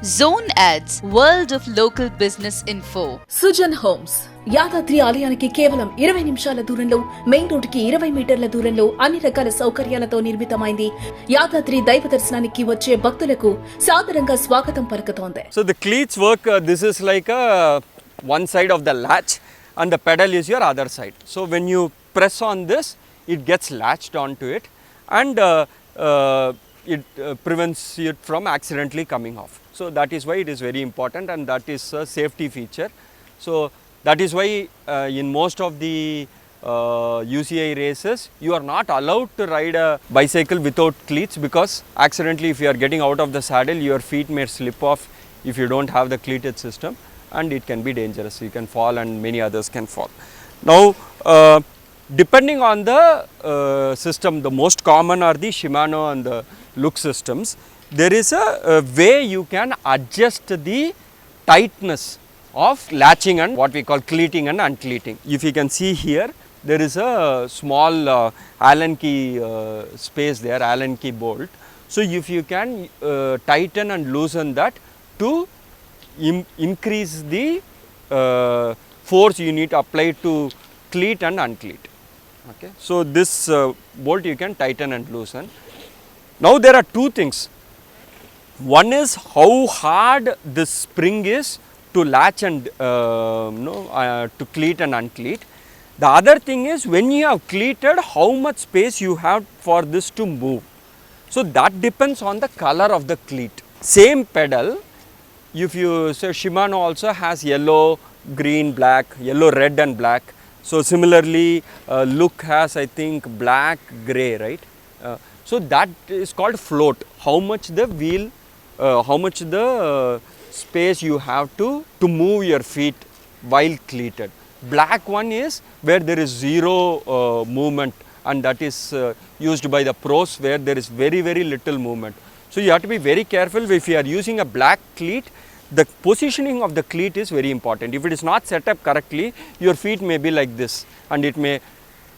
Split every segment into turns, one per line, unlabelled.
Zone Ads, World of Local Business Info.
Sujan homes Yadadri ఆలయానికి కేవలం 20 నిమిషాల దూరంలో, మెయిన్ రోడ్ కి 20 మీటర్ల దూరంలో అన్ని రకాల సౌకర్యాలతో నిర్మితమైంది. యాదాద్రి దైవ దర్శనానికి వచ్చే భక్తులకు సాదరంగా స్వాగతం పలుకుతోంది.
So the cleats work, this is like a one side of the latch and the pedal is your other side. So when you press on this, it gets latched onto it and it prevents it from accidentally coming off. So that is why it is very important, and that is a safety feature. So that is why in most of the UCI races you are not allowed to ride a bicycle without cleats, because accidentally if you are getting out of the saddle, your feet may slip off if you don't have the cleated system, and it can be dangerous. You can fall and many others can fall. Now depending on the system, the most common are the Shimano and the Look systems. There is a way you can adjust the tightness of latching and what we call cleating and uncleating. If you can see here, there is a small Allen key space there, Allen key bolt. So if you can tighten and loosen that to increase the force you need to apply to cleat and uncleat. Okay. So this bolt you can tighten and loosen. Now there are two things. One is how hard this spring is to latch and to cleat and uncleat. The other thing is, when you have cleated, how much space you have for this to move. So that depends on the color of the cleat. Same pedal, if you say Shimano also has yellow, green, black, yellow, red and black. So similarly Look has, I think, black, grey, right? So that is called float. How much the wheel, how much the space you have to move your feet while cleated. Black one is where there is zero movement, and that is used by the pros, where there is very little movement. So you have to be very careful. If you are using a black cleat, the positioning of the cleat is very important. If it is not set up correctly, your feet may be like this, and it may,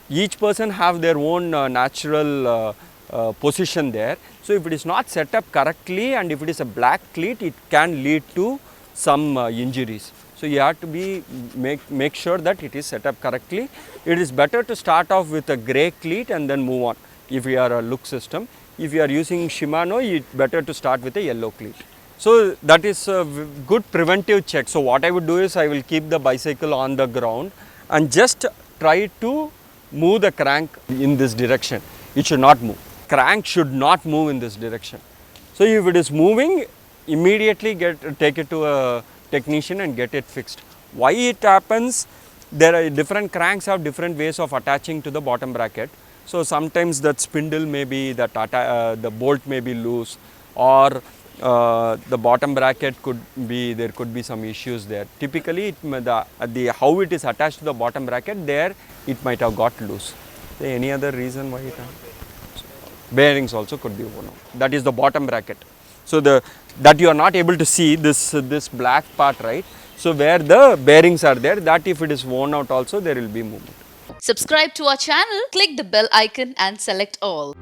each person have their own natural position there. So if it is not set up correctly, and if it is a black cleat, it can lead to some injuries. So you have to be make sure that it is set up correctly. It is better to start off with a grey cleat and then move on if you are a Look system. If you are using Shimano, it's better to start with a yellow cleat. So that is a good preventive check. So what I would do is, I will keep the bicycle on the ground and just try to move the crank in this direction. It should not move. Crank should not move in this direction. So if it is moving, immediately take it to a technician and get it fixed. Why it happens? There are different cranks have different ways of attaching to the bottom bracket. So sometimes that spindle may be, that the bolt may be loose, or the bottom bracket could be, there could be some issues there. Typically how it is attached to the bottom bracket, there it might have got loose. Any other reason why it happened? Bearings also could be worn out. That is the bottom bracket. So that you are not able to see this black part, right? So where the bearings are there, that if it is worn out also, there will be movement.
Subscribe to our channel, click the bell icon and select all.